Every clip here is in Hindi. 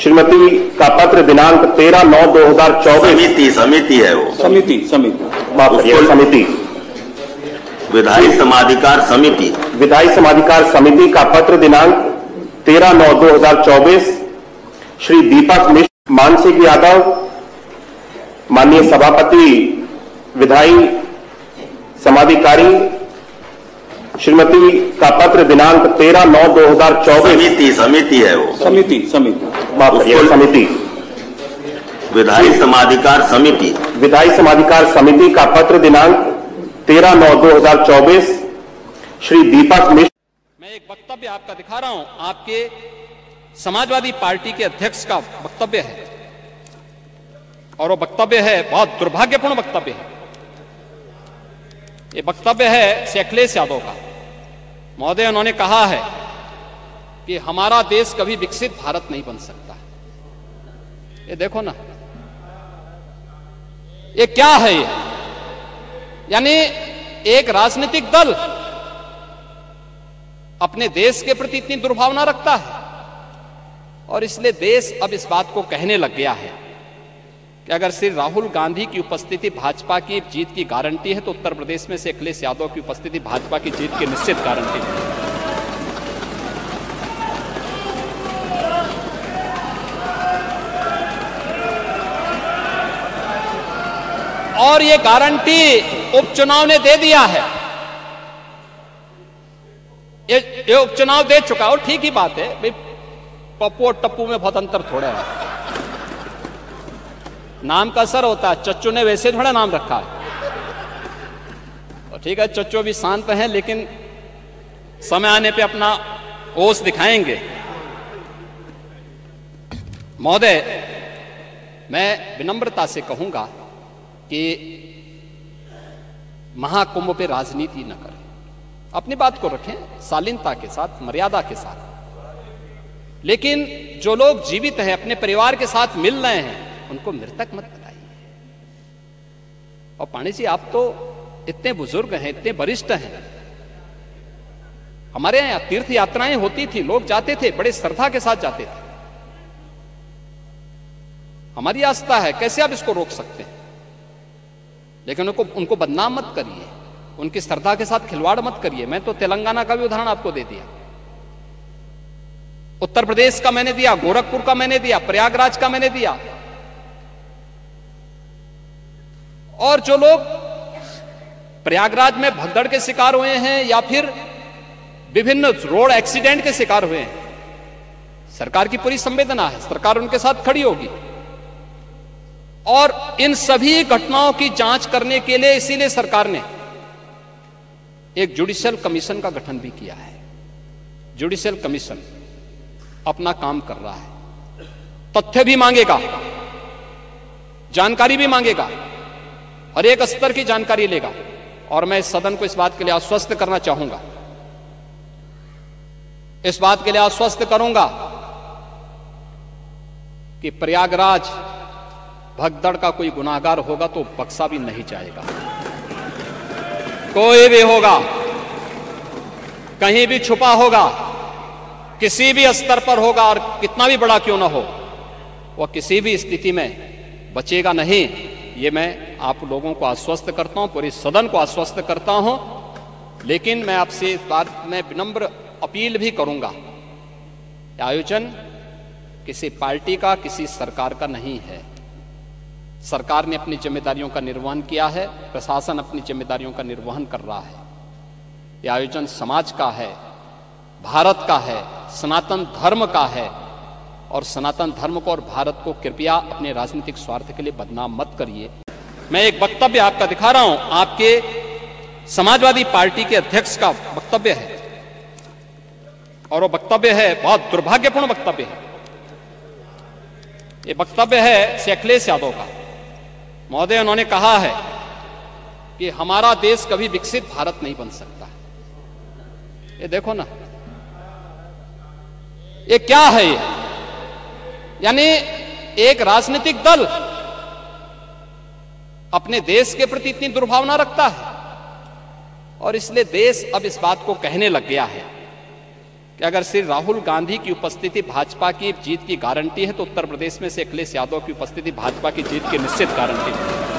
श्रीमती का पत्र दिनांक 13/9/2024। समिति है वो। समिति समिति विधायी समाधिकार समिति का पत्र दिनांक 13/9/2024 श्री दीपक मिश्र, मानसिक यादव, माननीय सभापति विधायी समाधिकारी, श्रीमती का पत्र दिनांक 13/9/2024। समिति है वो। समिति विधायी समाधिकार समिति का पत्र दिनांक 13/9/2024 श्री दीपक मिश्र। मैं एक वक्तव्य आपका दिखा रहा हूं, आपके समाजवादी पार्टी के अध्यक्ष का वक्तव्य है, और वो वक्तव्य है बहुत दुर्भाग्यपूर्ण वक्तव्य है। ये वक्तव्य है श्री अखिलेश यादव का। महोदय, उन्होंने कहा है कि हमारा देश कभी विकसित भारत नहीं बन सकता। ये देखो ना, ये क्या है? ये यानी एक राजनीतिक दल अपने देश के प्रति इतनी दुर्भावना रखता है, और इसलिए देश अब इस बात को कहने लग गया है कि अगर श्री राहुल गांधी की उपस्थिति भाजपा की जीत की गारंटी है, तो उत्तर प्रदेश में से अखिलेश यादव की उपस्थिति भाजपा की जीत की निश्चित गारंटी है। और ये गारंटी उपचुनाव ने दे दिया है। ये उपचुनाव दे चुका, और ठीक ही बात है भाई, पप्पू और टप्पू में बहुत अंतर थोड़ा है। नाम का असर होता है, चच्चू ने वैसे थोड़ा नाम रखा है। और ठीक है, चच्चू भी शांत हैं, लेकिन समय आने पे अपना ओस दिखाएंगे। महोदय, मैं विनम्रता से कहूंगा कि महाकुंभ पे राजनीति न करें, अपनी बात को रखें शालीनता के साथ, मर्यादा के साथ। लेकिन जो लोग जीवित हैं, अपने परिवार के साथ मिल रहे हैं, उनको मृतक मत बताइए। और पांडे जी, आप तो इतने बुजुर्ग हैं, इतने वरिष्ठ हैं। हमारे यहां तीर्थ यात्राएं होती थी, लोग जाते थे, बड़े श्रद्धा के साथ जाते थे। हमारी आस्था है, कैसे आप इसको रोक सकते हैं? लेकिन उनको बदनाम मत करिए, उनकी श्रद्धा के साथ खिलवाड़ मत करिए। मैं तो तेलंगाना का भी उदाहरण आपको दे दिया, उत्तर प्रदेश का मैंने दिया, गोरखपुर का मैंने दिया, प्रयागराज का मैंने दिया। और जो लोग प्रयागराज में भगदड़ के शिकार हुए हैं या फिर विभिन्न रोड एक्सीडेंट के शिकार हुए हैं, सरकार की पूरी संवेदना है, सरकार उनके साथ खड़ी होगी। और इन सभी घटनाओं की जांच करने के लिए इसीलिए सरकार ने एक जुडिशियल कमीशन का गठन भी किया है। जुडिशियल कमीशन अपना काम कर रहा है, तथ्य भी मांगेगा, जानकारी भी मांगेगा, हर एक स्तर की जानकारी लेगा। और मैं इस सदन को इस बात के लिए आश्वस्त करना चाहूंगा, इस बात के लिए आश्वस्त करूंगा कि प्रयागराज भगदड़ का कोई गुनाहगार होगा तो बख्शा भी नहीं जाएगा। कोई भी होगा, कहीं भी छुपा होगा, किसी भी स्तर पर होगा, और कितना भी बड़ा क्यों ना हो, वह किसी भी स्थिति में बचेगा नहीं। ये मैं आप लोगों को आश्वस्त करता हूं, पूरे सदन को आश्वस्त करता हूं। लेकिन मैं आपसे इस बात में विनम्र अपील भी करूंगा, आयोजन किसी पार्टी का, किसी सरकार का नहीं है। सरकार ने अपनी जिम्मेदारियों का निर्वहन किया है, प्रशासन अपनी जिम्मेदारियों का निर्वहन कर रहा है। यह आयोजन समाज का है, भारत का है, सनातन धर्म का है। और सनातन धर्म को और भारत को कृपया अपने राजनीतिक स्वार्थ के लिए बदनाम मत करिए। मैं एक वक्तव्य आपका दिखा रहा हूं, आपके समाजवादी पार्टी के अध्यक्ष का वक्तव्य है, और वो वक्तव्य है बहुत दुर्भाग्यपूर्ण वक्तव्य है। ये वक्तव्य है श्री अखिलेश यादव का। महोदय, उन्होंने कहा है कि हमारा देश कभी विकसित भारत नहीं बन सकता। ये देखो ना, ये क्या है? ये यानी एक राजनीतिक दल अपने देश के प्रति इतनी दुर्भावना रखता है, और इसलिए देश अब इस बात को कहने लग गया है कि अगर श्री राहुल गांधी की उपस्थिति भाजपा की जीत की गारंटी है तो उत्तर प्रदेश में से अखिलेश यादव की उपस्थिति भाजपा की जीत की निश्चित गारंटी है।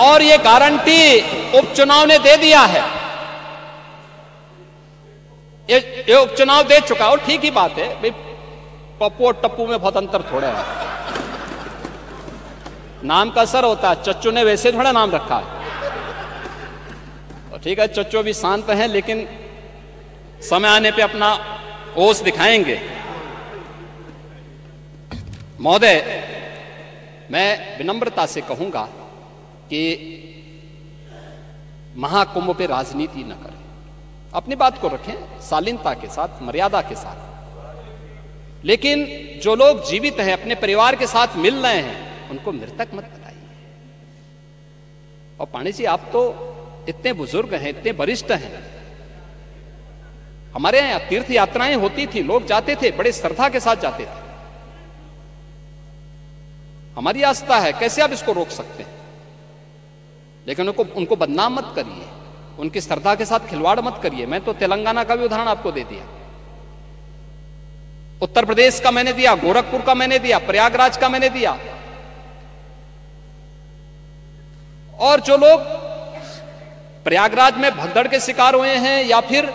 और ये गारंटी उपचुनाव ने दे दिया है, ये उपचुनाव दे चुका और ठीक ही बात है भाई, पप्पू और टप्पू में बहुत अंतर थोड़ा है, नाम का असर होता है। चच्चू ने वैसे थोड़ा नाम रखा है, और ठीक है चच्चू भी शांत हैं लेकिन समय आने पे अपना ओस दिखाएंगे। महोदय, मैं विनम्रता से कहूंगा कि महाकुंभ पे राजनीति न करें, अपनी बात को रखें शालीनता के साथ, मर्यादा के साथ। लेकिन जो लोग जीवित हैं, अपने परिवार के साथ मिल रहे हैं, उनको मृतक मत बताइए। और पांडे जी, आप तो इतने बुजुर्ग हैं, इतने वरिष्ठ हैं। हमारे यहां तीर्थ यात्राएं होती थी, लोग जाते थे, बड़े श्रद्धा के साथ जाते थे। हमारी आस्था है, कैसे आप इसको रोक सकते हैं? लेकिन उनको बदनाम मत करिए, उनकी श्रद्धा के साथ खिलवाड़ मत करिए। मैं तो तेलंगाना का भी उदाहरण आपको दे दिया, उत्तर प्रदेश का मैंने दिया, गोरखपुर का मैंने दिया, प्रयागराज का मैंने दिया। और जो लोग प्रयागराज में भगदड़ के शिकार हुए हैं या फिर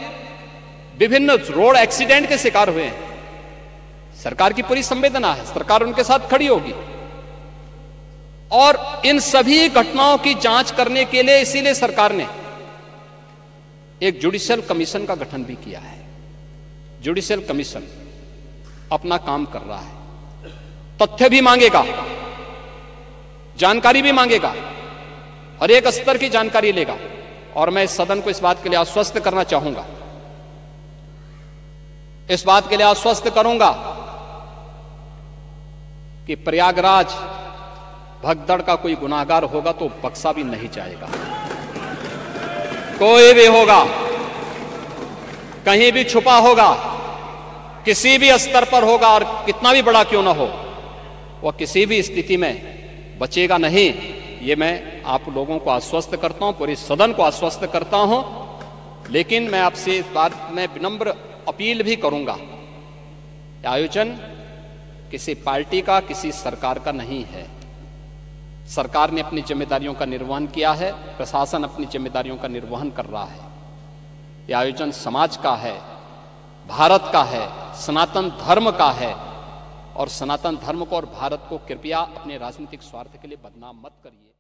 विभिन्न रोड एक्सीडेंट के शिकार हुए हैं, सरकार की पूरी संवेदना है, सरकार उनके साथ खड़ी होगी। और इन सभी घटनाओं की जांच करने के लिए इसीलिए सरकार ने एक जुडिशियल कमीशन का गठन भी किया है। जुडिशियल कमीशन अपना काम कर रहा है, तथ्य भी मांगेगा, जानकारी भी मांगेगा, हर एक स्तर की जानकारी लेगा। और मैं इस सदन को इस बात के लिए आश्वस्त करना चाहूंगा, इस बात के लिए आश्वस्त करूंगा कि प्रयागराज भगदड़ का कोई गुनाहगार होगा तो बख्शा भी नहीं जाएगा। कोई भी होगा, कहीं भी छुपा होगा, किसी भी स्तर पर होगा, और कितना भी बड़ा क्यों ना हो, वह किसी भी स्थिति में बचेगा नहीं। ये मैं आप लोगों को आश्वस्त करता हूं, पूरे सदन को आश्वस्त करता हूं। लेकिन मैं आपसे इस बात में विनम्र अपील भी करूंगा, आयोजन किसी पार्टी का, किसी सरकार का नहीं है। सरकार ने अपनी जिम्मेदारियों का निर्वहन किया है, प्रशासन अपनी जिम्मेदारियों का निर्वहन कर रहा है। यह आयोजन समाज का है, भारत का है, सनातन धर्म का है। और सनातन धर्म को और भारत को कृपया अपने राजनीतिक स्वार्थ के लिए बदनाम मत करिए।